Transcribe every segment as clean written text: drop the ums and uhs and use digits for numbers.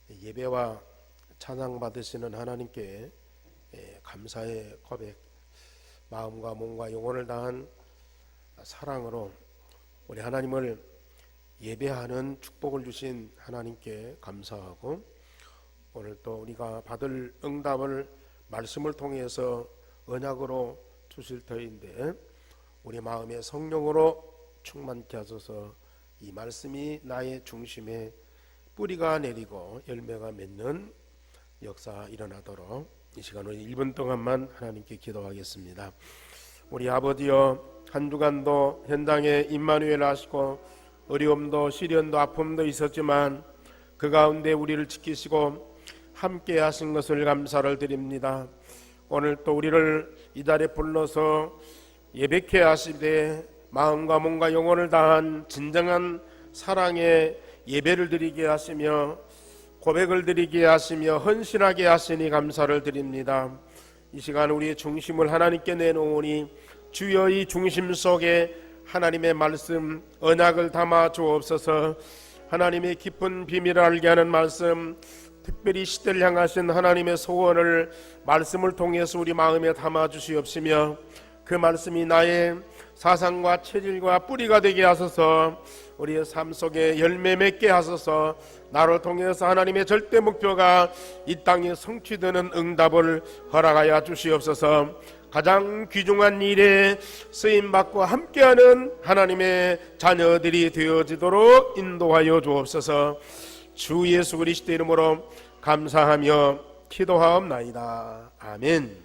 예배와 찬양 받으시는 하나님께 감사의 고백, 마음과 몸과 영혼을 다한 사랑으로 우리 하나님을 예배하는 축복을 주신 하나님께 감사하고, 오늘 또 우리가 받을 응답을 말씀을 통해서 언약으로 주실 터인데, 우리 마음의 성령으로 충만케 하소서. 이 말씀이 나의 중심에 뿌리가 내리고 열매가 맺는 역사 일어나도록 이 시간 우리 1분 동안만 하나님께 기도하겠습니다. 우리 아버지여, 한 주간도 현장에 임마누엘 하시고 어려움도 시련도 아픔도 있었지만 그 가운데 우리를 지키시고 함께 하신 것을 감사를 드립니다. 오늘 또 우리를 이 자리에 불러서 예배케 하시되 마음과 몸과 영혼을 다한 진정한 사랑의 예배를 드리게 하시며 고백을 드리게 하시며 헌신하게 하시니 감사를 드립니다. 이 시간 우리의 중심을 하나님께 내놓으니 주여 이 중심 속에 하나님의 말씀 언약을 담아 주옵소서. 하나님의 깊은 비밀을 알게 하는 말씀, 특별히 시대를 향하신 하나님의 소원을 말씀을 통해서 우리 마음에 담아 주시옵시며 그 말씀이 나의 사상과 체질과 뿌리가 되게 하소서. 우리의 삶 속에 열매 맺게 하소서. 나를 통해서 하나님의 절대 목표가 이 땅에 성취되는 응답을 허락하여 주시옵소서. 가장 귀중한 일에 쓰임받고 함께하는 하나님의 자녀들이 되어지도록 인도하여 주옵소서. 주 예수 그리스도 이름으로 감사하며 기도하옵나이다. 아멘.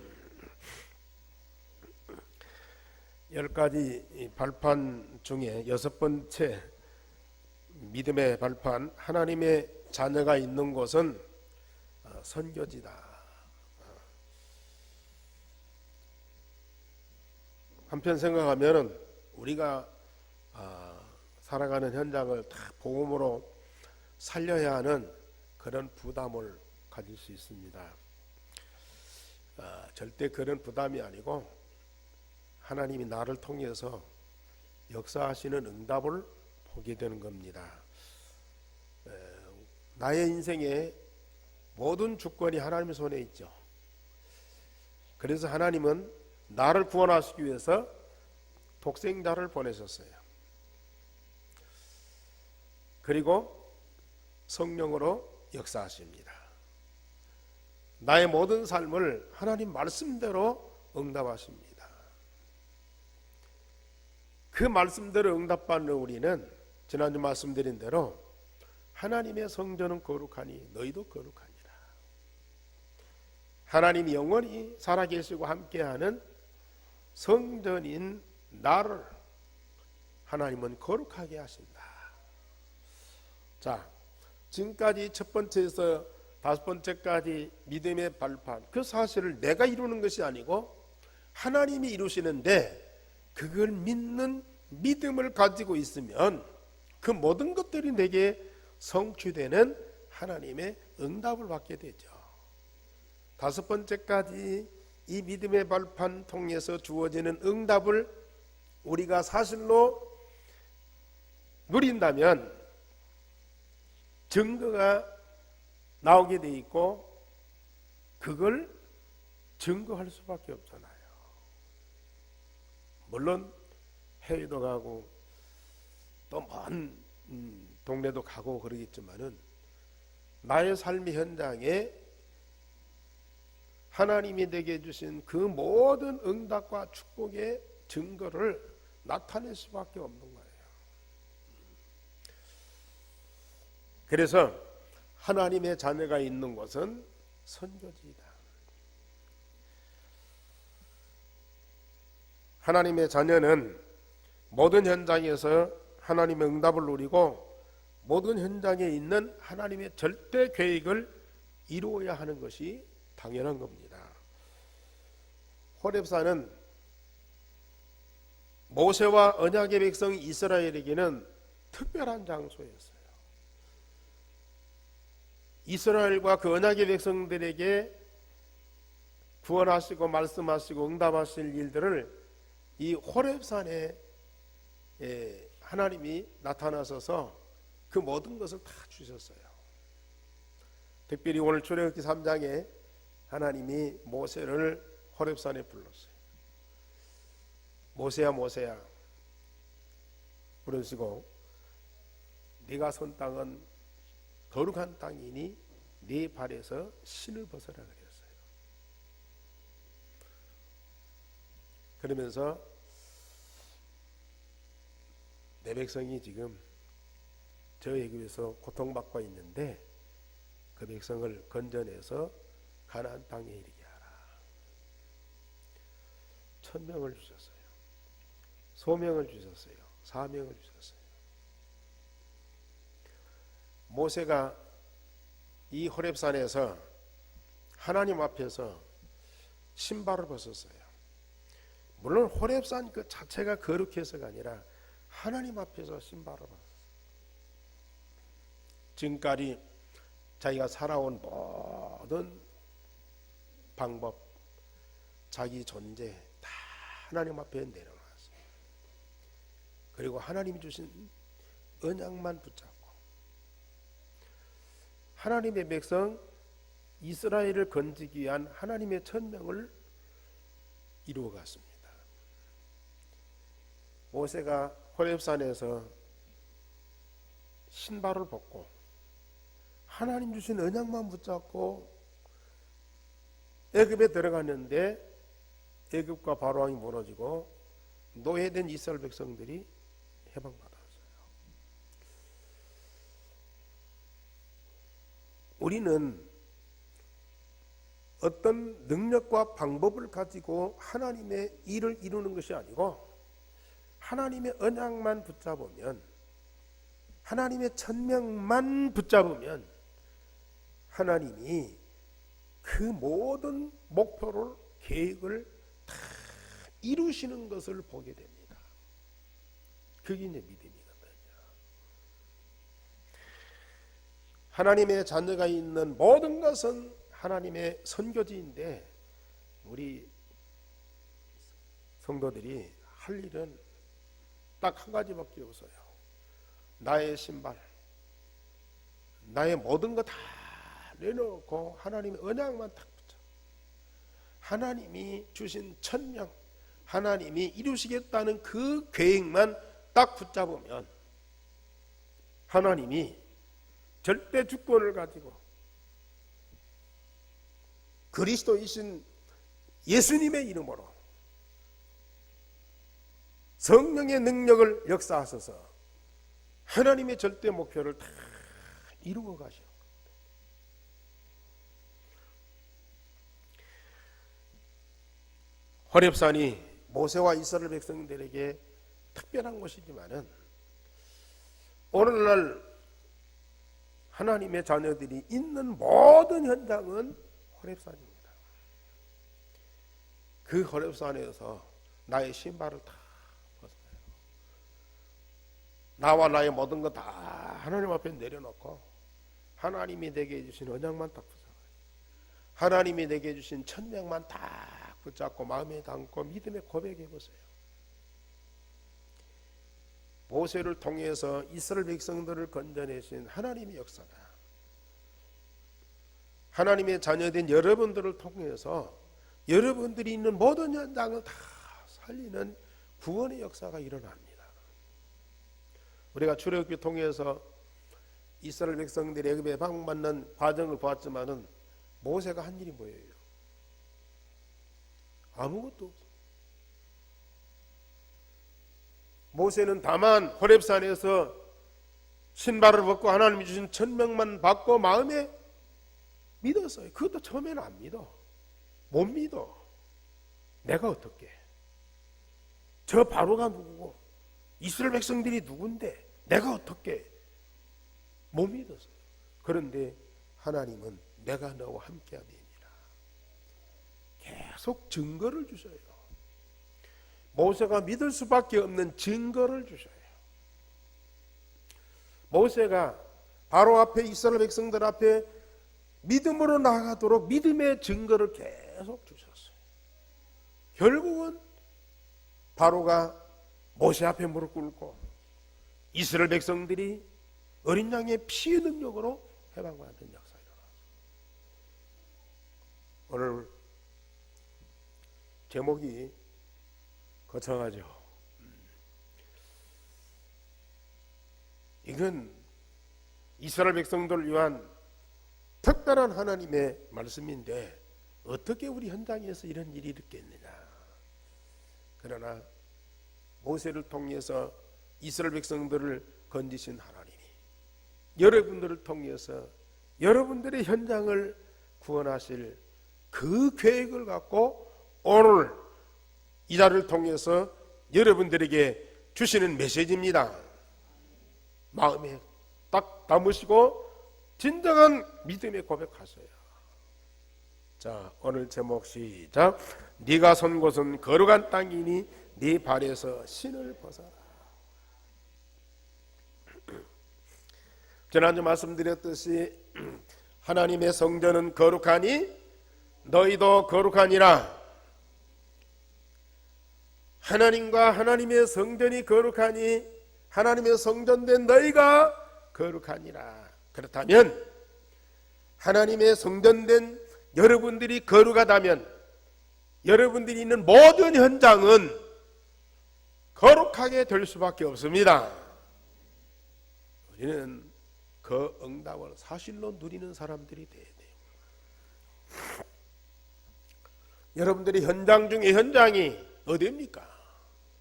10가지 발판 중에 6번째 믿음의 발판, 하나님의 자녀가 있는 곳은 선교지다. 한편 생각하면 우리가 살아가는 현장을 다 복음으로 살려야 하는 그런 부담을 가질 수 있습니다. 절대 그런 부담이 아니고 하나님이 나를 통해서 역사하시는 응답을 보게 되는 겁니다. 나의 인생의 모든 주권이 하나님의 손에 있죠. 그래서 하나님은 나를 구원하시기 위해서 독생자를 보내셨어요. 그리고 성령으로 역사하십니다. 나의 모든 삶을 하나님 말씀대로 응답하십니다. 그 말씀대로 응답받는 우리는 지난주 말씀드린 대로 하나님의 성전은 거룩하니 너희도 거룩하니라. 하나님이 영원히 살아계시고 함께하는 성전인 나를 하나님은 거룩하게 하신다. 자, 지금까지 첫 번째에서 5번째까지 믿음의 발판, 그 사실을 내가 이루는 것이 아니고 하나님이 이루시는데 그걸 믿는 믿음을 가지고 있으면 그 모든 것들이 내게 성취되는 하나님의 응답을 받게 되죠. 5번째까지 이 믿음의 발판 통해서 주어지는 응답을 우리가 사실로 누린다면 증거가 나오게 돼 있고 그걸 증거할 수밖에 없잖아요. 물론 해외도 가고 또 먼 동네도 가고 그러겠지만은 나의 삶의 현장에 하나님이 내게 주신 그 모든 응답과 축복의 증거를 나타낼 수밖에 없는 거예요. 그래서 하나님의 자녀가 있는 곳은 선교지이다. 하나님의 자녀는 모든 현장에서 하나님의 응답을 누리고 모든 현장에 있는 하나님의 절대 계획을 이루어야 하는 것이 당연한 겁니다. 호렙산은 모세와 언약의 백성 이스라엘에게는 특별한 장소였어요. 이스라엘과 그 언약의 백성들에게 구원하시고 말씀하시고 응답하실 일들을 이 호렙산에 하나님이 나타나셔서 그 모든 것을 다 주셨어요. 특별히 오늘 출애굽기 3장에 하나님이 모세를 호렙산에 불렀어요. 모세야 모세야 부르시고 네가 선 땅은 거룩한 땅이니 네 발에서 신을 벗어라 그랬어요. 그러면서 내 백성이 지금 저 애굽에서 고통받고 있는데 그 백성을 건져내서 가나안 땅에 이르게 하라. 천명을 주셨어요. 소명을 주셨어요. 사명을 주셨어요. 모세가 이 호렙산에서 하나님 앞에서 신발을 벗었어요. 물론 호렙산 그 자체가 거룩해서가 아니라 하나님 앞에서 신발을 벗었어요. 지금까지 자기가 살아온 모든 방법, 자기 존재 다 하나님 앞에 내려놨어요. 그리고 하나님이 주신 언약만 붙잡고 하나님의 백성 이스라엘을 건지기 위한 하나님의 천명을 이루어갔습니다. 모세가 호렙산에서 신발을 벗고 하나님 주신 언약만 붙잡고 애굽에 들어갔는데 애굽과 바로왕이 무너지고 노예된 이스라엘 백성들이 해방받았어요. 우리는 어떤 능력과 방법을 가지고 하나님의 일을 이루는 것이 아니고 하나님의 언약만 붙잡으면, 하나님의 천명만 붙잡으면 하나님이 그 모든 목표를, 계획을 다 이루시는 것을 보게 됩니다. 그게 내 믿음이거든요. 하나님의 자녀가 있는 모든 것은 하나님의 선교지인데 우리 성도들이 할 일은 딱 한 가지밖에 없어요. 나의 신발, 나의 모든 거 다 내놓고 하나님의 언약만 딱 붙여. 하나님이 주신 천명, 하나님이 이루시겠다는 그 계획만 딱 붙잡으면 하나님이 절대 주권을 가지고 그리스도이신 예수님의 이름으로 성령의 능력을 역사하셔서 하나님의 절대 목표를 다 이루어 가시는 겁니다. 호렙산이 모세와 이스라엘 백성들에게 특별한 곳이지만은 오늘날 하나님의 자녀들이 있는 모든 현장은 호렙산입니다. 그 호렙산에서 나의 신발을 다 벗어요. 나와 나의 모든 거 다 하나님 앞에 내려놓고 하나님이 내게 주신 언약만 딱 붙잡아요. 하나님이 내게 주신 천명만 딱 붙잡고 마음에 담고 믿음의 고백해 보세요. 모세를 통해서 이스라엘 백성들을 건져내신 하나님의 역사가 하나님의 자녀된 여러분들을 통해서 여러분들이 있는 모든 현장을 다 살리는 구원의 역사가 일어납니다. 우리가 출애굽기 통해서 이스라엘 백성들이 애굽에 해방받는 과정을 보았지만은 모세가 한 일이 뭐예요? 아무것도 없어요. 모세는 다만 호렙산에서 신발을 벗고 하나님이 주신 천명만 받고 마음에 믿었어요. 그것도 처음에는 안 믿어. 못 믿어. 내가 어떻게? 저 바로가 누구고 이스라엘 백성들이 누군데 내가 어떻게? 못 믿었어요. 그런데 하나님은 내가 너와 함께함이니라. 계속 증거를 주셔요. 모세가 믿을 수밖에 없는 증거를 주셔요. 모세가 바로 앞에 이스라엘 백성들 앞에 믿음으로 나아가도록 믿음의 증거를 계속 주셨어요. 결국은 바로가 모세 앞에 무릎 꿇고 이스라엘 백성들이 어린 양의 피의 능력으로 해방받은 역사가 일어났어요. 오늘 제목이 거창하죠. 이건 이스라엘 백성들을 위한 특별한 하나님의 말씀인데 어떻게 우리 현장에서 이런 일이 있겠느냐. 그러나 모세를 통해서 이스라엘 백성들을 건지신 하나님이 여러분들을 통해서 여러분들의 현장을 구원하실 그 계획을 갖고 오늘 이 자리를 통해서 여러분들에게 주시는 메시지입니다. 마음에 딱 담으시고 진정한 믿음의 고백하세요. 자, 오늘 제목 시작. 네가 선 곳은 거룩한 땅이니 네 발에서 신을 벗어라. 지난주 말씀드렸듯이 하나님의 성전은 거룩하니 너희도 거룩하니라. 하나님과 하나님의 성전이 거룩하니 하나님의 성전된 너희가 거룩하니라. 그렇다면 하나님의 성전된 여러분들이 거룩하다면 여러분들이 있는 모든 현장은 거룩하게 될 수밖에 없습니다. 우리는 그 응답을 사실로 누리는 사람들이 돼야 돼요. 여러분들이 현장 중에 현장이 어디입니까?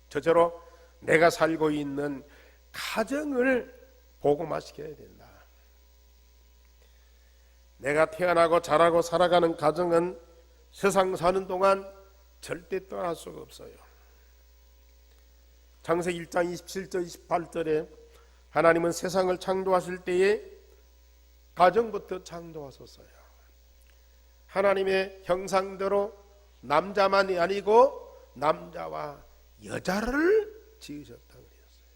저처럼 내가 살고 있는 가정을 복음화시켜야 된다. 내가 태어나고 자라고 살아가는 가정은 세상 사는 동안 절대 떠날 수가 없어요. 창세기 1장 27절 28절에 하나님은 세상을 창조하실 때에 가정부터 창조하셨어요. 하나님의 형상대로 남자만이 아니고 남자와 여자를 지으셨다 그랬어요.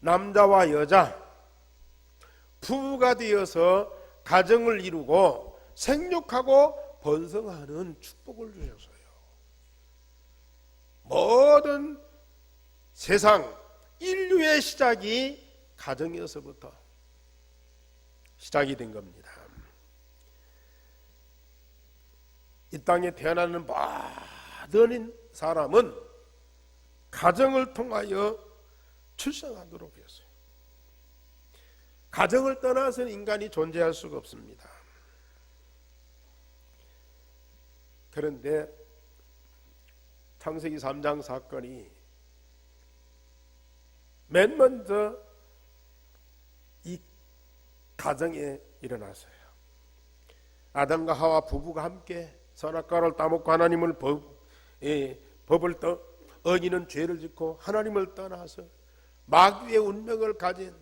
남자와 여자 부부가 되어서 가정을 이루고 생육하고 번성하는 축복을 주셨어요. 모든 세상 인류의 시작이 가정에서부터 시작이 된 겁니다. 이 땅에 태어나는 모든 사람은 가정을 통하여 출생하도록 했어요. 가정을 떠나서는 인간이 존재할 수가 없습니다. 그런데 창세기 3장 사건이 맨 먼저 이 가정에 일어났어요. 아담과 하와 부부가 함께 선악과를 따먹고 하나님을 법을 어기는 죄를 짓고 하나님을 떠나서 마귀의 운명을 가진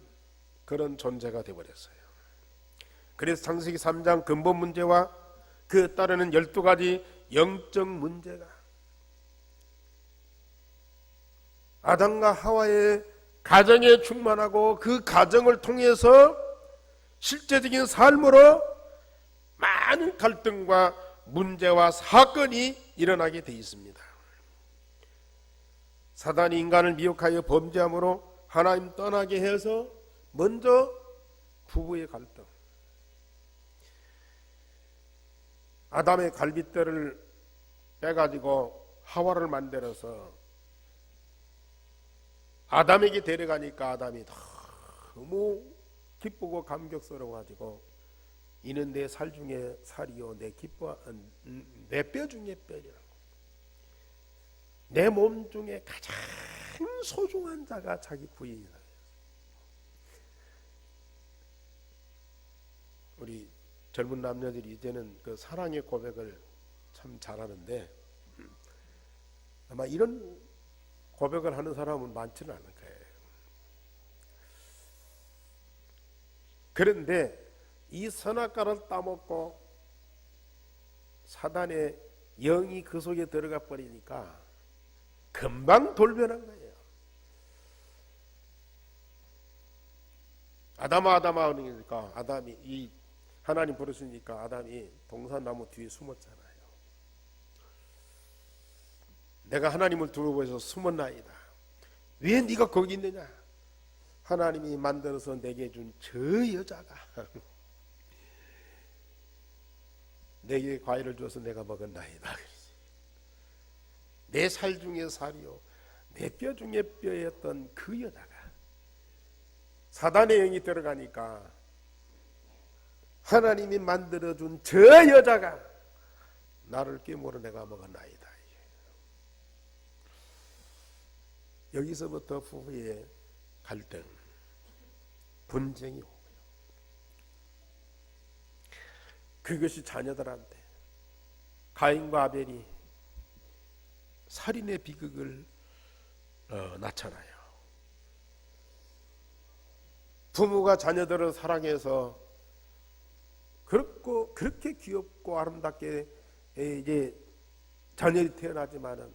그런 존재가 되어버렸어요. 그래서 창세기 3장 근본 문제와 그 따르는 12가지 영적 문제가 아담과 하와의 가정에 충만하고 그 가정을 통해서 실제적인 삶으로 많은 갈등과 문제와 사건이 일어나게 되어 있습니다. 사단이 인간을 미혹하여 범죄함으로 하나님 떠나게 해서 먼저 부부의 갈등, 아담의 갈빗대를 빼가지고 하와를 만들어서 아담에게 데려가니까 아담이 너무 기쁘고 감격스러워가지고 이는 내 살 중에 살이요 내 뼈 중에 뼈리라고. 내 몸 중에 가장 소중한 자가 자기 부인이다. 우리 젊은 남녀들이 이제는 그 사랑의 고백을 참 잘하는데 아마 이런 고백을 하는 사람은 많지는 않을 거예요. 그런데 이 선악과를 따먹고 사단의 영이 그 속에 들어가 버리니까 금방 돌변한 거예요. 아담아 하니까 아담이 이 하나님 부르시니까 아담이 동산나무 뒤에 숨었잖아요. 내가 하나님을 두려워해서 숨었나이다. 왜 네가 거기 있느냐? 하나님이 만들어서 내게 준 저 여자가 내게 과일을 줘서 내가 먹었나이다. 내 살 중에 살이요 내 뼈 중에 뼈였던 그 여자가 사단의 영이 들어가니까 하나님이 만들어준 저 여자가 나를 깨물어 내가 먹었나이다. 여기서부터 부부의 갈등, 분쟁이 오고요. 그것이 자녀들한테 가인과 아벨이 살인의 비극을 낳잖아요. 부모가 자녀들을 사랑해서 그렇게 귀엽고 아름답게 이제 자녀들이 태어나지만은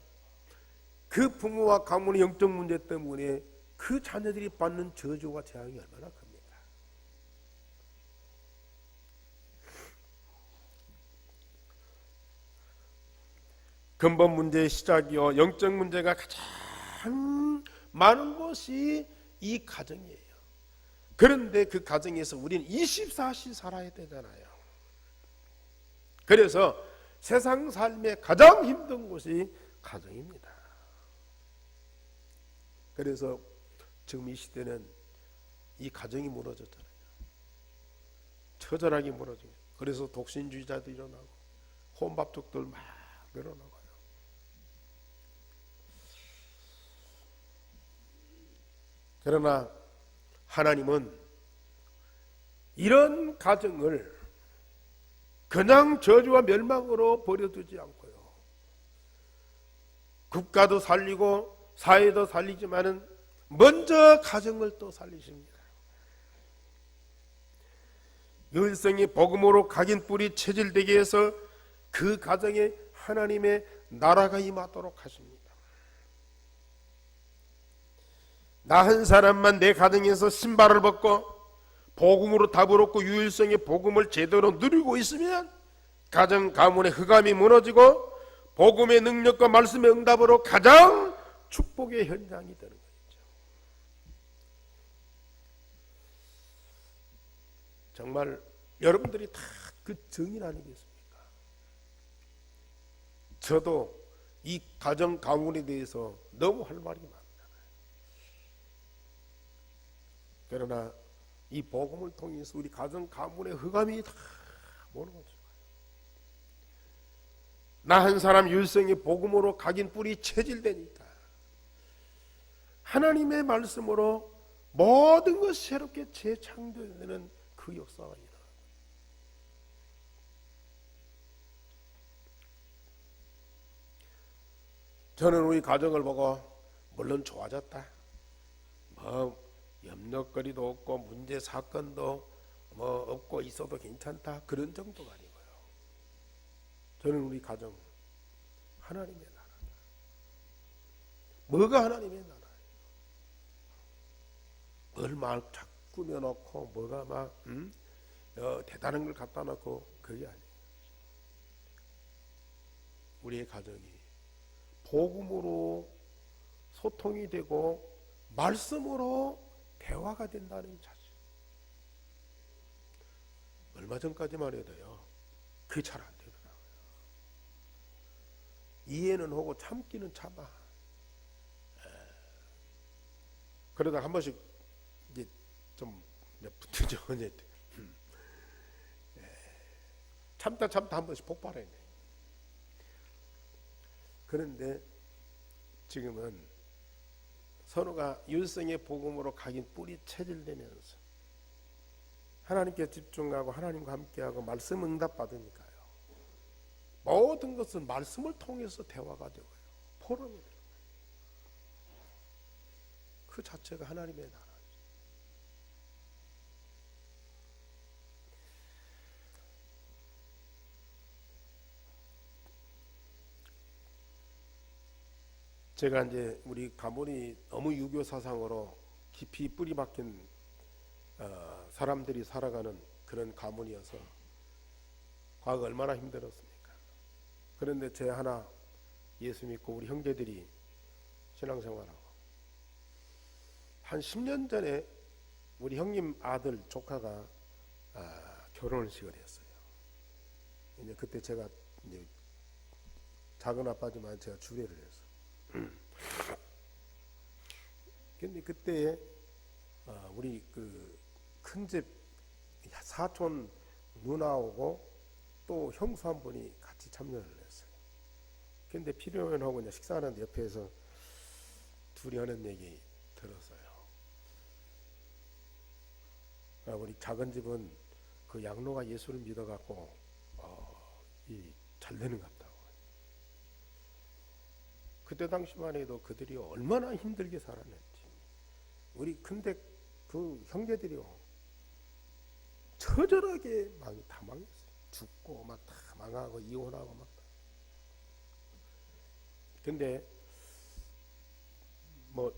그 부모와 가문의 영적 문제 때문에 그 자녀들이 받는 저주와 재앙이 얼마나 큽니까? 근본 문제의 시작이요 영적 문제가 가장 많은 것이 이 가정이에요. 그런데 그 가정에서 우리는 24시 살아야 되잖아요. 그래서 세상 삶의 가장 힘든 곳이 가정입니다. 그래서 지금 이 시대는 이 가정이 무너졌잖아요. 처절하게 무너져요. 그래서 독신주의자도 일어나고 혼밥족들 막 늘어나고요. 그러나 하나님은 이런 가정을 그냥 저주와 멸망으로 버려두지 않고요. 국가도 살리고 사회도 살리지만은 먼저 가정을 또 살리십니다. 유일성이 복음으로 각인 뿌리 체질되게 해서 그 가정에 하나님의 나라가 임하도록 하십니다. 나 한 사람만 내 가정에서 신발을 벗고 복음으로 답을 얻고 유일성의 복음을 제대로 누리고 있으면 가정 가문의 흑암이 무너지고 복음의 능력과 말씀의 응답으로 가장 축복의 현장이 되는 거죠. 정말 여러분들이 다 그 증인 아니겠습니까? 저도 이 가정 가문에 대해서 너무 할 말이 많아요. 그러나 이 복음을 통해서 우리 가정 가문의 흑암이 다 무너져요. 나 한 사람 유일성의 복음으로 각인 뿌리 체질되니까 하나님의 말씀으로 모든 것이 새롭게 재창조되는 그 역사가 일어나요. 저는 우리 가정을 보고 물론 좋아졌다, 염려거리도 없고 문제 사건도 없고 있어도 괜찮다 그런 정도가 아니고요. 저는 우리 가정 하나님의 나라다. 뭐가 하나님의 나라예요? 뭘 막 자꾸 꾸며놓고 뭐가 막 대단한 걸 갖다 놓고 그게 아니에요. 우리의 가정이 복음으로 소통이 되고 말씀으로 대화가 된다는 자질. 얼마 전까지만 해도요, 그게 잘 안 되더라고요. 이해는 하고 참기는 참아. 그러다 한 번씩 이제 좀 붙으죠. 참다 한 번씩 폭발해. 그런데 지금은 서로가 유일성의 복음으로 각인 뿌리 체질되면서 하나님께 집중하고 하나님과 함께하고 말씀 응답 받으니까요. 모든 것은 말씀을 통해서 대화가 되고요. 포럼이 되고요. 그 자체가 하나님의 나라죠. 제가 이제 우리 가문이 너무 유교 사상으로 깊이 뿌리 박힌 사람들이 살아가는 그런 가문이어서 과거 얼마나 힘들었습니까? 그런데 제 하나 예수 믿고 우리 형제들이 신앙생활하고 한 10년 전에 우리 형님 아들 조카가 결혼식을 했어요. 이제 그때 제가 이제 작은 아빠지만 제가 주례를 했어. 근데 그때 우리 그 큰집 사촌 누나하고 또 형수 한 분이 같이 참여를 했어요. 근데 필요면하고 이제 식사하는데 옆에서 둘이 하는 얘기 들었어요. 우리 작은 집은 그 양로가 예수를 믿어갖고 잘 되는 것 같다고. 그때 당시만 해도 그들이 얼마나 힘들게 살았는지. 우리 근데 그 형제들이요 처절하게 다 망했어요. 죽고 막 다 망하고 이혼하고 막. 근데 뭐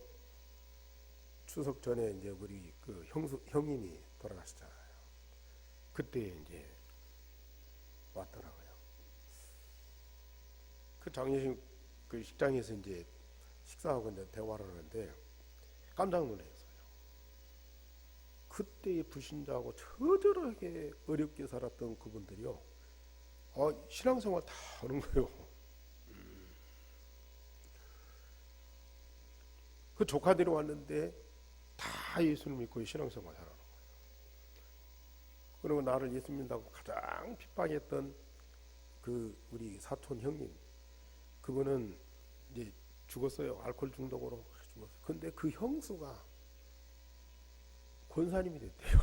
추석 전에 이제 우리 그 형님이 돌아가셨잖아요. 그때 이제 왔더라고요. 그 장례식 그 식장에서 이제 식사하고 이제 대화를 하는데 깜짝 놀랐어요. 그때의 불신자하고 처절하게 어렵게 살았던 그분들이요, 신앙생활 다 하는 거예요. 그 조카들이 왔는데 다 예수를 믿고 신앙생활 하라는 거예요. 그리고 나를 예수 믿는다고 가장 핍박했던 그 우리 사촌 형님, 그분은 이제 죽었어요. 알코올 중독으로 죽었어요. 근데 그 형수가 권사님이 됐대요.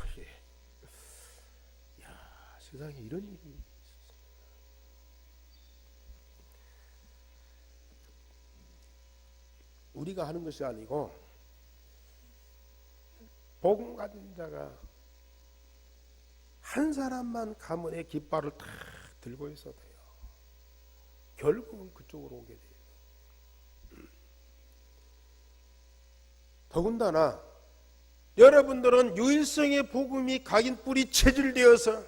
야, 세상에 이런 일이 있었어요. 우리가 하는 것이 아니고 복음 가진 자가 한 사람만 가문의 깃발을 탁 들고 있어도 돼요. 결국은 그쪽으로 오게 돼요. 더군다나 여러분들은 유일성의 복음이 각인 뿌리 체질되어서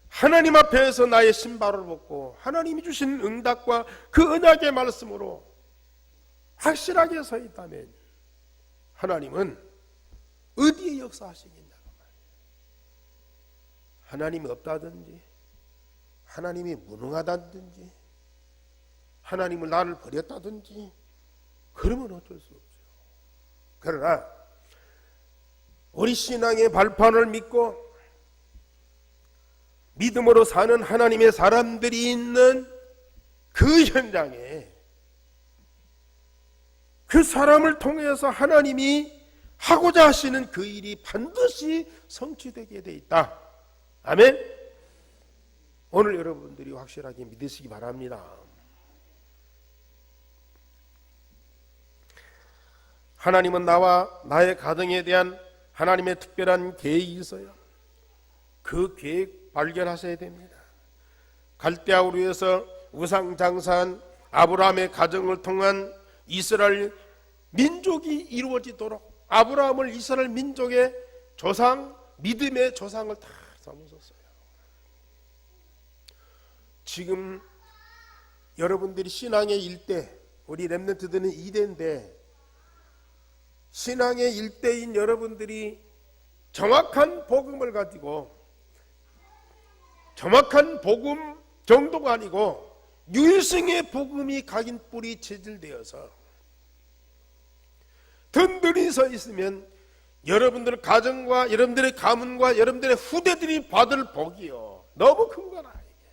하나님 앞에서 나의 신발을 벗고 하나님이 주신 응답과 그 언약의 말씀으로 확실하게 서 있다면 하나님은 어디에 역사하시겠냐고 말이에요. 하나님이 없다든지 하나님이 무능하다든지 하나님을 나를 버렸다든지 그러면 어쩔 수 없죠. 그러나 우리 신앙의 발판을 믿고 믿음으로 사는 하나님의 사람들이 있는 그 현장에 그 사람을 통해서 하나님이 하고자 하시는 그 일이 반드시 성취되게 돼 있다. 아멘. 오늘 여러분들이 확실하게 믿으시기 바랍니다. 하나님은 나와 나의 가정에 대한 하나님의 특별한 계획이 있어요. 그 계획 발견하셔야 됩니다. 갈대아우르에서 우상장사한 아브라함의 가정을 통한 이스라엘 민족이 이루어지도록 아브라함을 이스라엘 민족의 조상, 믿음의 조상을 다 삼으셨어요. 지금 여러분들이 신앙의 일대, 우리 렘넌트들은 2대인데 신앙의 일대인 여러분들이 정확한 복음을 가지고 정확한 복음 정도가 아니고 유일성의 복음이 각인 뿌리 체질되어서 든든히 서 있으면 여러분들 가정과 여러분들의 가문과 여러분들의 후대들이 받을 복이요 너무 큰 거라 이게.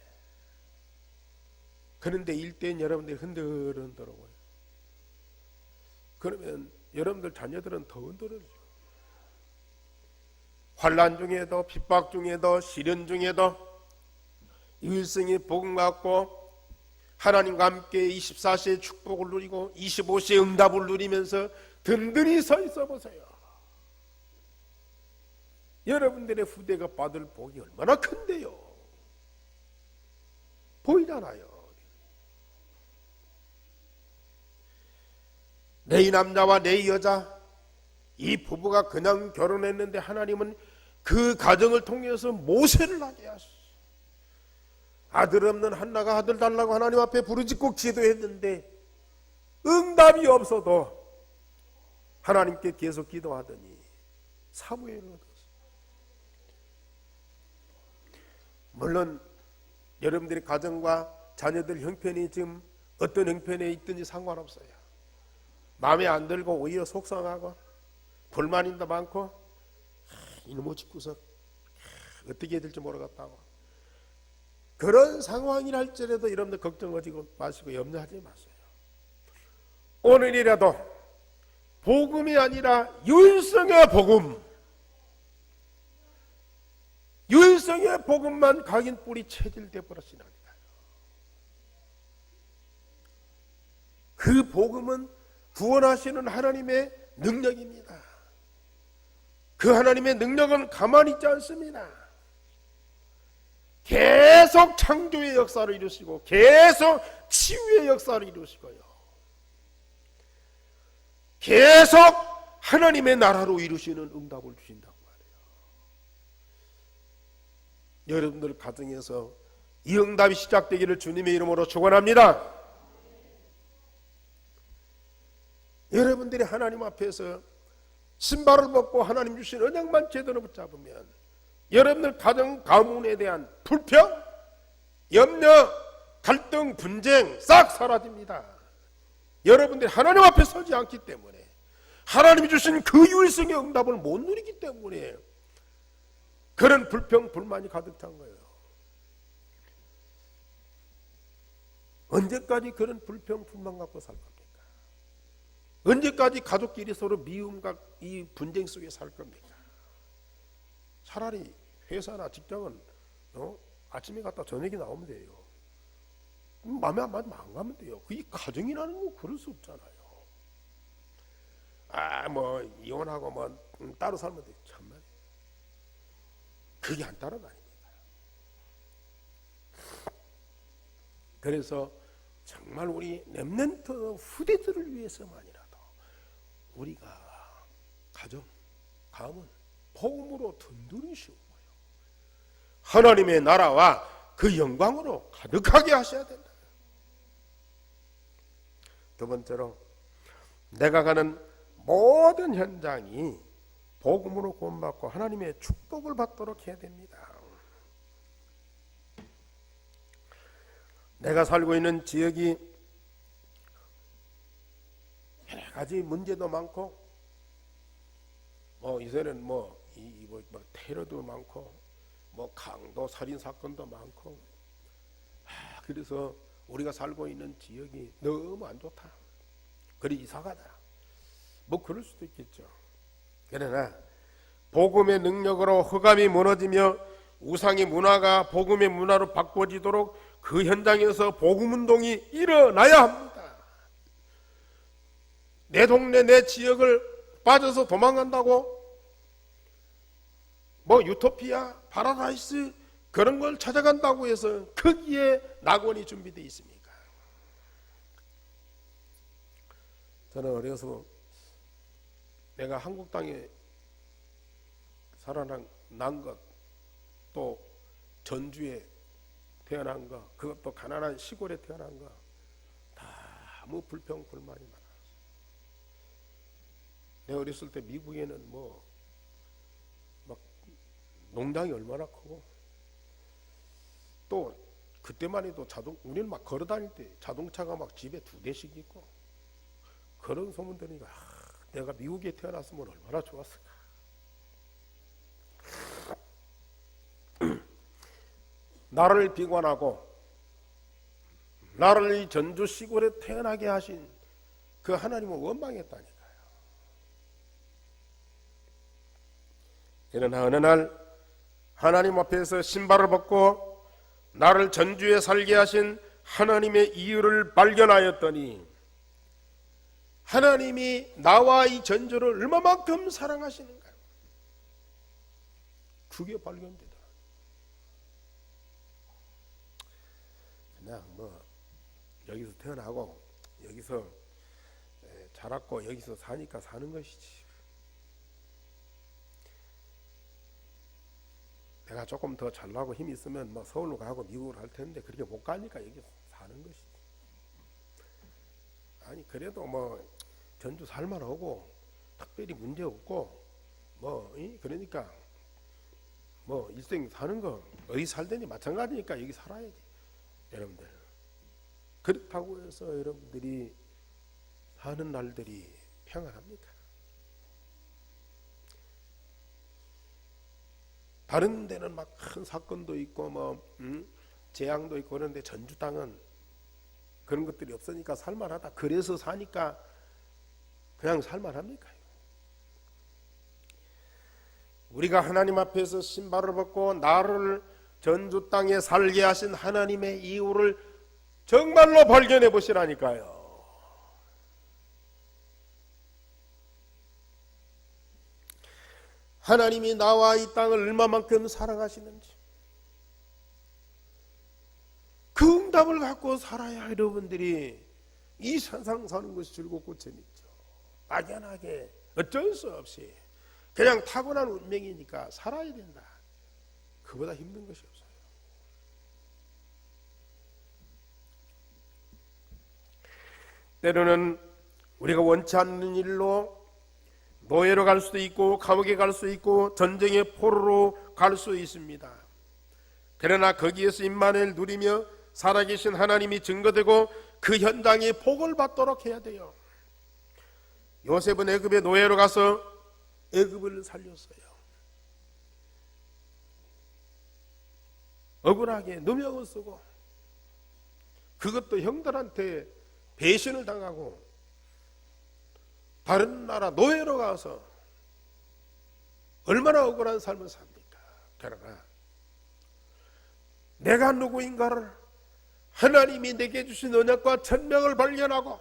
그런데 일대인 여러분들이 흔들흔들하고요. 그러면 여러분들 자녀들은 더 흔들어져. 환난 중에도 핍박 중에도 시련 중에도 유일성의 복음 갖고 하나님과 함께 24시의 축복을 누리고 25시의 응답을 누리면서 든든히 서 있어 보세요. 여러분들의 후대가 받을 복이 얼마나 큰데요. 보이잖아요. 내 남자와 내 여자 이 부부가 그냥 결혼했는데 하나님은 그 가정을 통해서 모세를 하게 하셨어요. 아들 없는 한나가 아들 달라고 하나님 앞에 부르짖고 기도했는데 응답이 없어도 하나님께 계속 기도하더니 사무엘을 얻었어요. 물론 여러분들의 가정과 자녀들 형편이 지금 어떤 형편에 있든지 상관없어요. 마음에 안 들고 오히려 속상하고 불만인도 많고 이놈의 집구석 어떻게 해야 될지 모르겠다고 그런 상황이랄지라도 여러분들 걱정하지 마시고 염려하지 마세요. 오늘이라도 복음이 아니라 유일성의 복음, 유일성의 복음만 각인 뿌리 체질돼 버렸으니까 그 복음은 구원하시는 하나님의 능력입니다. 그 하나님의 능력은 가만히 있지 않습니다. 계속 창조의 역사를 이루시고 계속 치유의 역사를 이루시고요. 계속 하나님의 나라로 이루시는 응답을 주신다고 말해요. 여러분들 가정에서 이 응답이 시작되기를 주님의 이름으로 축원합니다. 여러분들이 하나님 앞에서 신발을 벗고 하나님 주신 언약만 제대로 붙잡으면 여러분들 가정 가문에 대한 불평, 염려, 갈등, 분쟁 싹 사라집니다. 여러분들이 하나님 앞에 서지 않기 때문에 하나님이 주신 그 유일성의 응답을 못 누리기 때문에 그런 불평, 불만이 가득 찬 거예요. 언제까지 그런 불평, 불만 갖고 살 겁니까? 언제까지 가족끼리 서로 미움과 이 분쟁 속에 살 겁니까? 차라리 회사나 직장은 아침에 갔다 저녁에 나오면 돼요. 마음에 안 맞으면 안 가면 돼요. 그게 가정이라는 건 그럴 수 없잖아요. 뭐 이혼하고 뭐 따로 살면 돼요. 참말. 그게 안 따라다닙니다. 그래서 정말 우리 렘넌트 후대들을 위해서만이라도 우리가 가정, 가문, 복음으로 든든히 씌우고요. 하나님의 나라와 그 영광으로 가득하게 하셔야 된다. 두 번째로 내가 가는 모든 현장이 복음으로 구원받고 하나님의 축복을 받도록 해야 됩니다. 내가 살고 있는 지역이 여러 가지 문제도 많고 이제는 테러도 많고 강도 살인 사건도 많고 그래서 우리가 살고 있는 지역이 너무 안 좋다. 그리 이상하다. 그럴 수도 있겠죠. 그러나 복음의 능력으로 흑암이 무너지며 우상의 문화가 복음의 문화로 바꿔지도록 그 현장에서 복음 운동이 일어나야 합니다. 내 동네 내 지역을 빠져서 도망간다고 유토피아 파라다이스 그런 걸 찾아간다고 해서 거기에 낙원이 준비되어 있습니까? 저는 어려서 내가 한국 땅에 살아난 것, 또 전주에 태어난 것, 그것도 가난한 시골에 태어난 것, 다 아무 불평 불만이 많았어요. 내가 어렸을 때 미국에는 농장이 얼마나 크고, 또 그때만 해도 우리는 걸어 다닐 때 자동차가 집에 2대씩 있고, 그런 소문 들으니까 내가 미국에 태어났으면 얼마나 좋았을까. 나를 비관하고 나를 이 전주 시골에 태어나게 하신 그 하나님을 원망했다니까요. 그러나 어느 날 하나님 앞에서 신발을 벗고 나를 전주에 살게 하신 하나님의 이유를 발견하였더니 하나님이 나와 이 전주를 얼마만큼 사랑하시는가, 그게 발견되더라. 그냥 여기서 태어나고 여기서 자랐고 여기서 사니까 사는 것이지, 내가 조금 더 잘나고 힘이 있으면 서울로 가고 미국으로 할 텐데 그렇게 못 가니까 여기서 사는 것이지. 아니 그래도 전주 살만하고 특별히 문제 없고 그러니까 뭐 일생 사는 거 어디 살든지 마찬가지니까 여기 살아야지 여러분들. 그렇다고 해서 여러분들이 사는 날들이 평안합니까? 다른 데는 막 큰 사건도 있고 뭐 재앙도 있고 그런데 전주 땅은 그런 것들이 없으니까 살만하다. 그래서 사니까 그냥 살만합니까? 우리가 하나님 앞에서 신발을 벗고 나를 전주 땅에 살게 하신 하나님의 이유를 정말로 발견해 보시라니까요. 하나님이 나와 이 땅을 얼마만큼 사랑하시는지 그 응답을 갖고 살아야 여러분들이 이 세상 사는 것이 즐겁고 재밌죠. 막연하게 어쩔 수 없이 그냥 타고난 운명이니까 살아야 된다. 그보다 힘든 것이 없어요. 때로는 우리가 원치 않는 일로 노예로 갈 수도 있고 감옥에 갈 수 있고 전쟁의 포로로 갈 수 있습니다. 그러나 거기에서 임마누엘 누리며 살아계신 하나님이 증거되고 그 현장이 복을 받도록 해야 돼요. 요셉은 애굽의 노예로 가서 애굽을 살렸어요. 억울하게 누명을 쓰고 그것도 형들한테 배신을 당하고 다른 나라 노예로 가서 얼마나 억울한 삶을 삽니까? 그러나 내가 누구인가를 하나님이 내게 주신 언약과 천명을 발견하고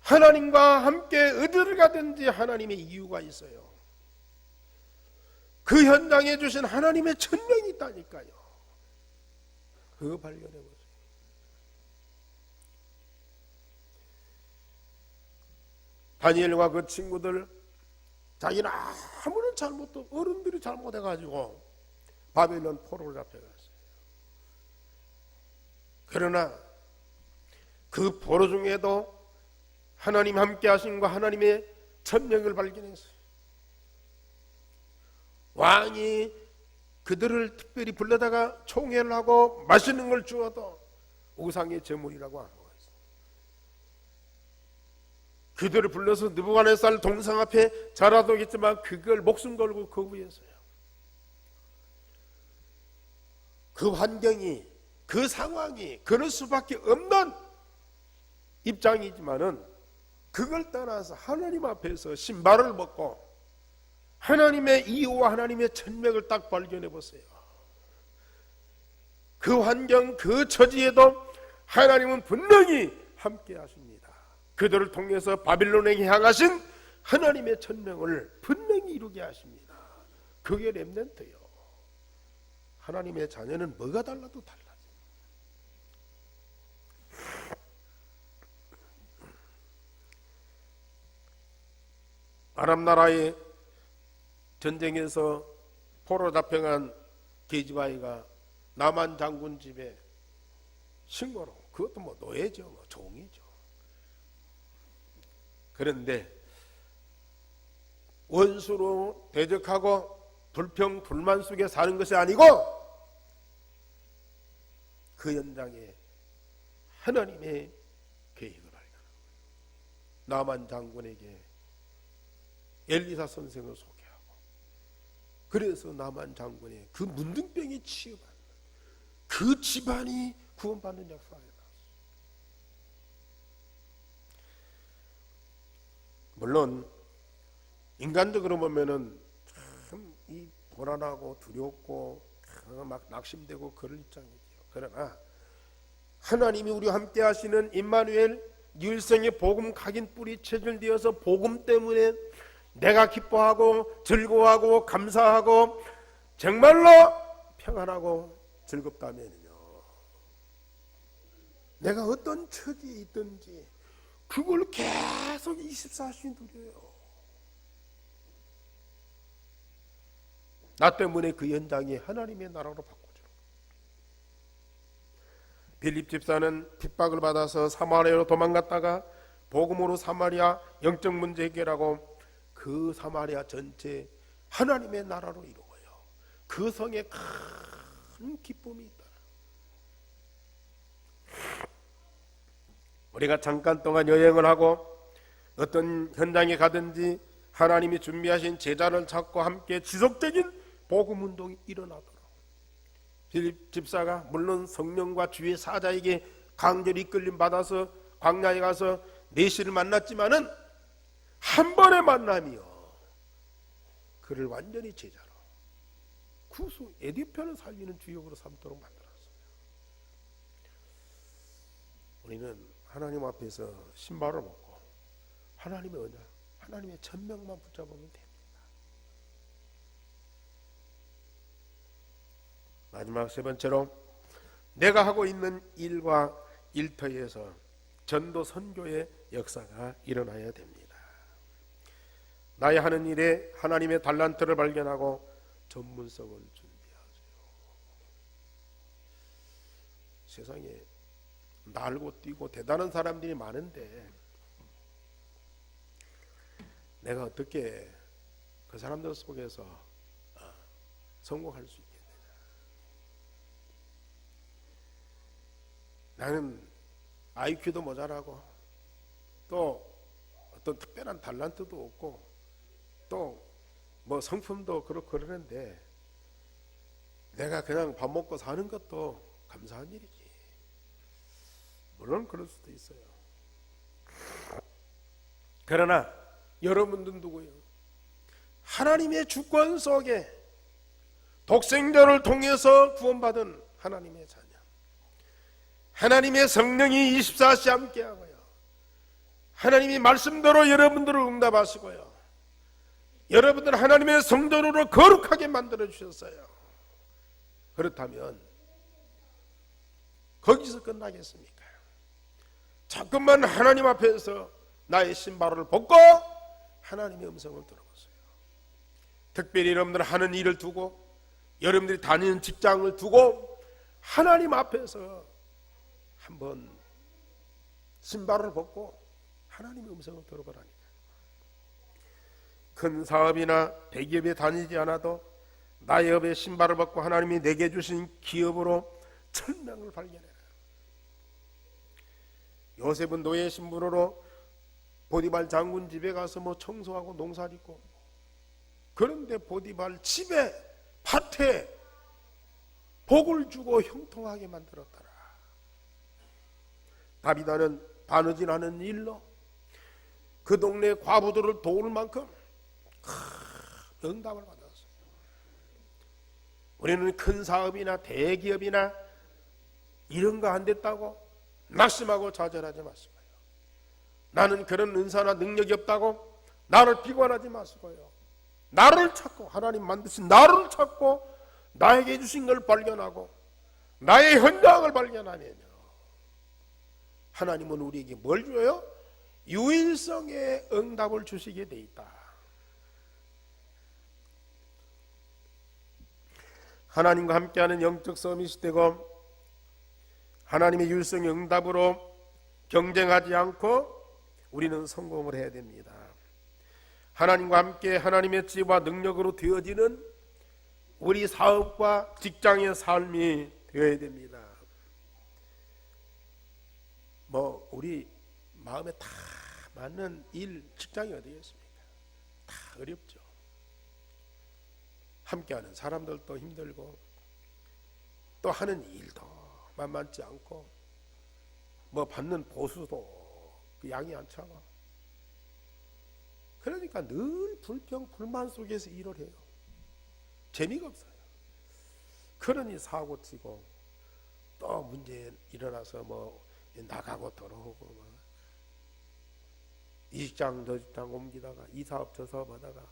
하나님과 함께 어디를 가든지 하나님의 이유가 있어요. 그 현장에 주신 하나님의 천명이 있다니까요. 그거 발견해보세요. 다니엘과 그 친구들 자기는 아무런 잘못도 어른들이 잘못해가지고 바벨론 포로로 잡혀갔어요. 그러나 그 포로 중에도 하나님 함께 하신과 하나님의 천명을 발견했어요. 왕이 그들을 특별히 불러다가 총회를 하고 맛있는 걸 주어도 우상의 제물이라고 안 먹었어요. 그들을 불러서 느부갓네살 동상 앞에 자라도겠지만 그걸 목숨 걸고 거부했어요. 그 환경이 그 상황이 그럴 수밖에 없는 입장이지만은 그걸 떠나서 하나님 앞에서 신발을 벗고 하나님의 이유와 하나님의 천명을 딱 발견해 보세요. 그 환경 그 처지에도 하나님은 분명히 함께 하십니다. 그들을 통해서 바빌론에게 향하신 하나님의 천명을 분명히 이루게 하십니다. 그게 렘넌트예요. 하나님의 자녀는 뭐가 달라도 달라요. 아람 나라의 전쟁에서 포로 잡혀간 게지바이가 나만 장군 집에 신고로, 그것도 뭐 노예죠, 뭐 종이죠. 그런데 원수로 대적하고 불평 불만 속에 사는 것이 아니고 그 현장에 하나님의 계획을 발견하고 나만 장군에게 엘리사 선생을 소개하고 그래서 나만 장군의 그 문둥병이 치유받는 그 집안이 구원받는 역사가 나왔어요. 물론 인간적으로 보면은 참 이 불안하고 두렵고 막 낙심되고 그럴 입장이죠. 그러나 하나님이 우리와 함께 하시는 임마누엘 일생의 복음 각인 뿌리 체질되어서 복음 때문에 내가 기뻐하고 즐거워하고 감사하고 정말로 평안하고 즐겁다면요, 내가 어떤 처지에 있든지 그걸 계속 24시간 누려요. 나 때문에 그 현장이 하나님의 나라로 바꿔줘. 빌립 집사는 핍박을 받아서 사마리아로 도망갔다가 복음으로 사마리아 영적 문제 해결하고 그 사마리아 전체 하나님의 나라로 이루어요. 그 성에 큰 기쁨이 있다. 우리가 잠깐 동안 여행을 하고 어떤 현장에 가든지 하나님이 준비하신 제자를 찾고 함께 지속적인 복음 운동이 일어나도록, 빌립 집사가 물론 성령과 주의 사자에게 강제로 이끌림 받아서 광야에 가서 내시를 만났지만은 한 번의 만남이요 그를 완전히 제자로 구수 에디오피아를 살리는 주역으로 삼도록 만들었어요. 우리는 하나님 앞에서 신발을 벗고 하나님의 언약, 하나님의 천명만 붙잡으면 됩니다. 마지막 세 번째로, 내가 하고 있는 일과 일터에서 전도 선교의 역사가 일어나야 됩니다. 나의 하는 일에 하나님의 달란트를 발견하고 전문성을 준비하세요. 세상에 날고 뛰고 대단한 사람들이 많은데 내가 어떻게 그 사람들 속에서 성공할 수 있겠느냐. 나는 IQ도 모자라고 또 어떤 특별한 달란트도 없고 또 뭐 성품도 그렇고 그러는데 내가 그냥 밥 먹고 사는 것도 감사한 일이지. 물론 그럴 수도 있어요. 그러나 여러분들 누구예요? 하나님의 주권 속에 독생자를 통해서 구원받은 하나님의 자녀, 하나님의 성령이 24시 함께하고요, 하나님이 말씀대로 여러분들을 응답하시고요, 여러분들 하나님의 성전으로 거룩하게 만들어 주셨어요. 그렇다면 거기서 끝나겠습니까? 자꾸만 하나님 앞에서 나의 신발을 벗고 하나님의 음성을 들어보세요. 특별히 여러분들 하는 일을 두고, 여러분들이 다니는 직장을 두고 하나님 앞에서 한번 신발을 벗고 하나님의 음성을 들어보라니까. 큰 사업이나 대기업에 다니지 않아도 나의 업에 신발을 벗고 하나님이 내게 주신 기업으로 천명을 발견해라. 요셉은 노예 신분으로 보디발 장군 집에 가서 뭐 청소하고 농사짓고, 그런데 보디발 집에 밭에 복을 주고 형통하게 만들었더라. 다비다는 바느질하는 일로 그 동네 과부들을 도울 만큼 응답을 받았어요. 우리는 큰 사업이나 대기업이나 이런 거 안 됐다고 낙심하고 좌절하지 마시고요, 나는 그런 은사나 능력이 없다고 나를 비관하지 마시고요, 나를 찾고 하나님 만드신 나를 찾고 나에게 주신 걸 발견하고 나의 현장을 발견하면요, 하나님은 우리에게 뭘 줘요? 유일성의 응답을 주시게 돼 있다. 하나님과 함께하는 영적 서밋이 되고 하나님의 유일성의 응답으로 경쟁하지 않고 우리는 성공을 해야 됩니다. 하나님과 함께 하나님의 지혜와 능력으로 되어지는 우리 사업과 직장의 삶이 되어야 됩니다. 뭐 우리 마음에 다 맞는 일, 직장이 어디겠습니까? 다 어렵죠. 함께하는 사람들도 힘들고 또 하는 일도 만만치 않고 뭐 받는 보수도 그 양이 안 차고, 그러니까 늘 불평 불만 속에서 일을 해요. 재미가 없어요. 그러니 사고치고 또 문제 일어나서 뭐 나가고 들어오고 뭐 이 직장 저 직장 옮기다가 이 사업 저 사업 하다가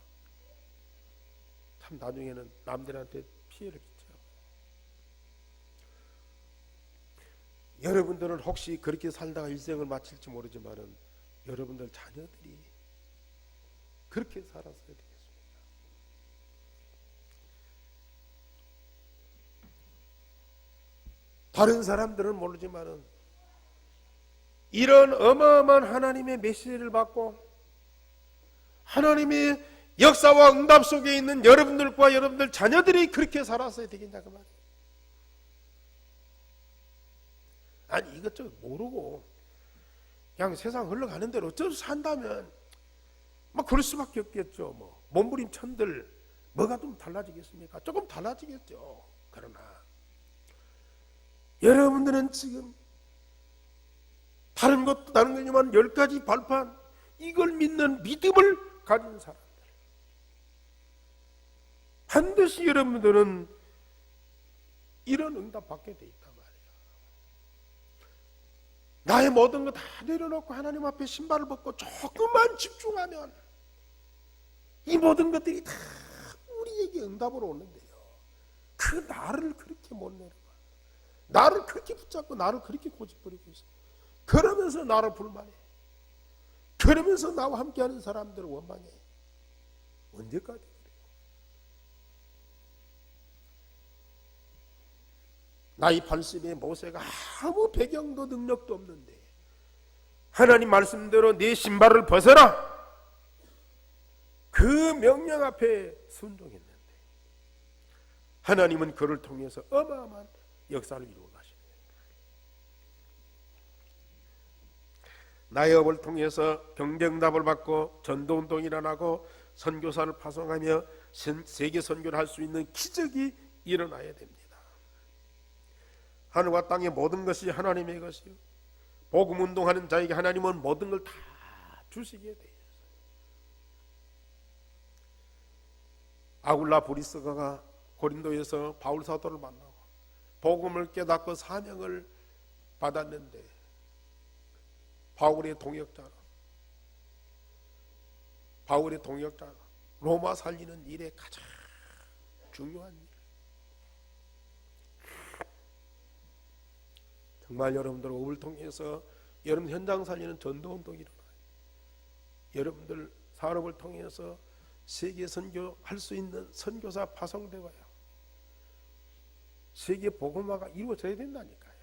참 나중에는 남들한테 피해를 끼쳐요. 여러분들은 혹시 그렇게 살다가 일생을 마칠지 모르지만은 여러분들 자녀들이 그렇게 살았어야 되겠습니다. 다른 사람들은 모르지만은 이런 어마어마한 하나님의 메시지를 받고 하나님의 역사와 응답 속에 있는 여러분들과 여러분들 자녀들이 그렇게 살았어야 되겠냐 그 말이에요. 아니 이것저것 모르고 그냥 세상 흘러가는 대로 어쩌서 산다면 그럴 수밖에 없겠죠. 몸부림천들 뭐가 좀 달라지겠습니까? 조금 달라지겠죠. 그러나 여러분들은 지금 다른 것도 다른 거지만 10가지 발판, 이걸 믿는 믿음을 가진 사람들, 반드시 여러분들은 이런 응답 받게 돼 있단 말이에요. 나의 모든 거 다 내려놓고 하나님 앞에 신발을 벗고 조금만 집중하면 이 모든 것들이 다 우리에게 응답으로 오는데요, 그 나를 그렇게 못 내려가, 나를 그렇게 붙잡고 나를 그렇게 고집부리고 있어요. 그러면서 나를 불만해, 그러면서 나와 함께하는 사람들을 원망해. 언제까지 그래요? 나이 80의 모세가 아무 배경도 능력도 없는데 하나님 말씀대로 네 신발을 벗어라, 그 명령 앞에 순종했는데 하나님은 그를 통해서 어마어마한 역사를 이루어 가시네요. 나의 업을 통해서 경쟁답을 받고 전도운동이 일어나고 선교사를 파송하며 세계 선교를 할 수 있는 기적이 일어나야 됩니다. 하늘과 땅의 모든 것이 하나님의 것이요, 복음 운동하는 자에게 하나님은 모든 걸 다 주시게 돼요. 아굴라 브리스가가 고린도에서 바울 사도를 만나고 복음을 깨닫고 사명을 받았는데 바울의 동역자로 로마 살리는 일에 가장 중요한 일, 정말 여러분들 업을 통해서 여러분 현장 살리는 전도운동이 일어나요. 여러분들 산업을 통해서 세계 선교할 수 있는 선교사 파송되고요, 세계 복음화가 이루어져야 된다니까요.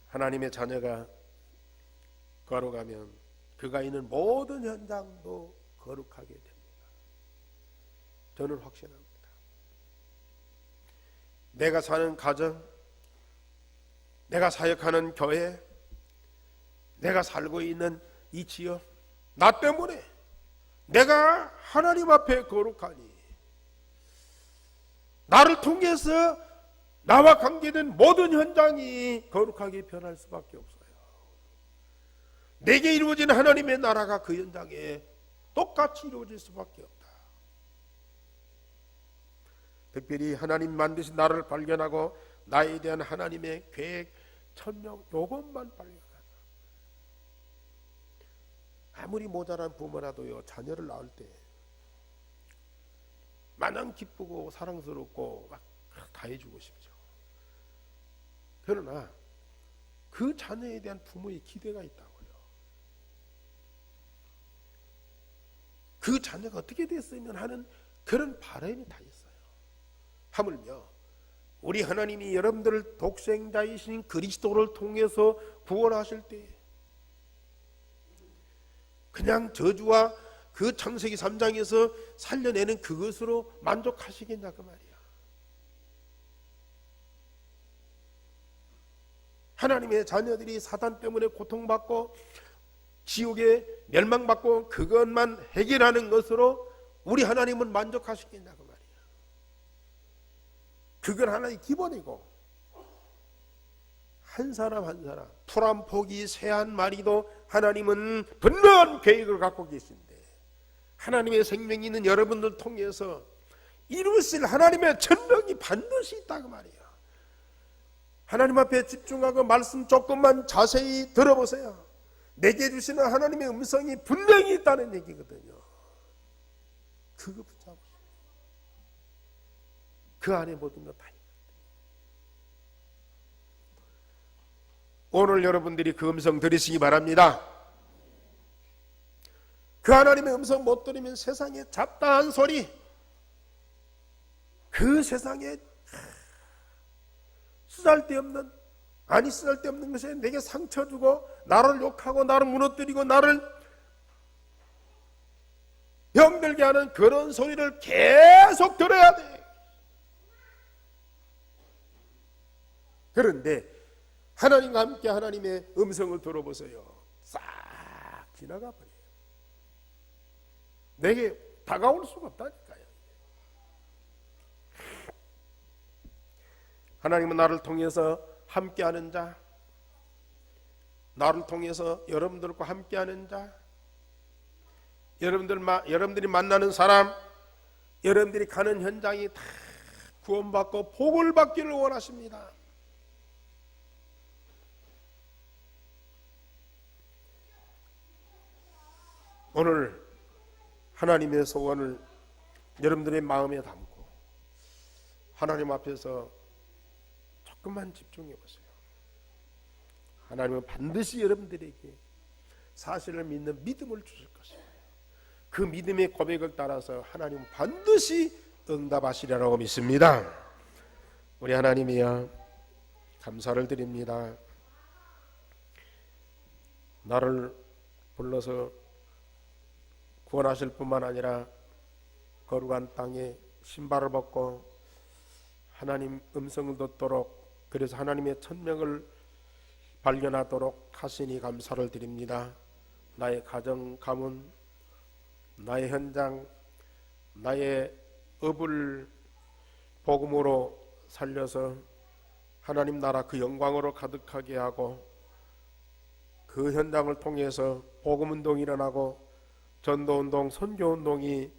하나님의 자녀가 걸어가면 그가 있는 모든 현장도 거룩하게 됩니다. 저는 확신합니다. 내가 사는 가정, 내가 사역하는 교회, 내가 살고 있는 이 지역, 나 때문에 내가 하나님 앞에 거룩하니 나를 통해서 나와 관계된 모든 현장이 거룩하게 변할 수밖에 없어요. 내게 이루어진 하나님의 나라가 그 현장에 똑같이 이루어질 수밖에 없다. 특별히 하나님 만드신 나를 발견하고 나에 대한 하나님의 계획, 천명, 요것만 발견하다. 아무리 모자란 부모라도요, 자녀를 낳을 때 마냥 기쁘고 사랑스럽고 막 다 해주고 싶죠. 그러나 그 자녀에 대한 부모의 기대가 있다고요. 그 자녀가 어떻게 됐으면 하는 그런 바람이 다 있어요. 하물며 우리 하나님이 여러분들을 독생자이신 그리스도를 통해서 구원하실 때 그냥 저주와 그 창세기 3장에서 살려내는 그것으로 만족하시겠냐 그 말이야. 하나님의 자녀들이 사단 때문에 고통받고 지옥에 멸망받고 그것만 해결하는 것으로 우리 하나님은 만족하시겠냐 그 말이야. 그건 하나의 기본이고, 한 사람 한 사람, 풀 한 포기 새 한 마리도 하나님은 분명한 계획을 갖고 계신데, 하나님의 생명이 있는 여러분들 통해서 이루실 하나님의 천명이 반드시 있다 그 말이야. 하나님 앞에 집중하고 말씀 조금만 자세히 들어보세요. 내게 주시는 하나님의 음성이 분명히 있다는 얘기거든요. 그거 붙잡으세요. 그 안에 모든 것 다 있는 거예요. 오늘 여러분들이 그 음성 들으시기 바랍니다. 그 하나님의 음성 못 들으면 세상에 잡다한 소리, 그 세상에 쓰잘데없는 것에 내게 상처 주고 나를 욕하고 나를 무너뜨리고 나를 병들게 하는 그런 소리를 계속 들어야 돼. 그런데 하나님과 함께 하나님의 음성을 들어보세요. 싹 지나가 버려요. 내게 다가올 수가 없다니까요. 하나님은 나를 통해서 함께하는 자, 나를 통해서 여러분들과 함께하는 자, 여러분들이 만나는 사람, 여러분들이 가는 현장이 다 구원받고 복을 받기를 원하십니다. 오늘 하나님의 소원을 여러분들의 마음에 담고 하나님 앞에서 조금만 집중해 보세요. 하나님은 반드시 여러분들에게 사실을 믿는 믿음을 주실 것입니다. 그 믿음의 고백을 따라서 하나님은 반드시 응답하시리라고 믿습니다. 우리 하나님이여, 감사를 드립니다. 나를 불러서 구원하실 뿐만 아니라 거룩한 땅에 신발을 벗고 하나님 음성을 듣도록, 그래서 하나님의 천명을 발견하도록 하시니 감사를 드립니다. 나의 가정, 가문, 나의 현장, 나의 업을 복음으로 살려서 하나님 나라 그 영광으로 가득하게 하고, 그 현장을 통해서 복음운동이 일어나고 전도운동, 선교운동이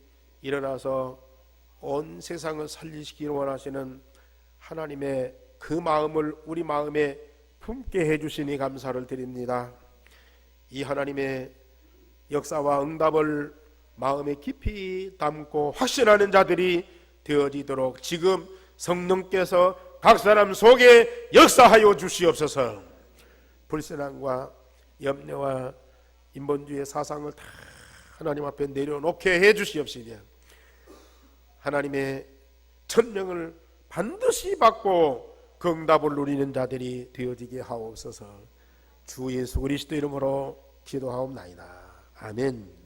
일어나서 온 세상을 살리시기를 원하시는 하나님의 그 마음을 우리 마음에 품게 해주시니 감사를 드립니다. 이 하나님의 역사와 응답을 마음에 깊이 담고 확신하는 자들이 되어지도록 지금 성령께서 각 사람 속에 역사하여 주시옵소서. 불신앙과 염려와 인본주의 사상을 다 하나님 앞에 내려놓게 해 주시옵시며 하나님의 천명을 반드시 받고 그 응답을 누리는 자들이 되어지게 하옵소서. 주 예수 그리스도 이름으로 기도하옵나이다. 아멘.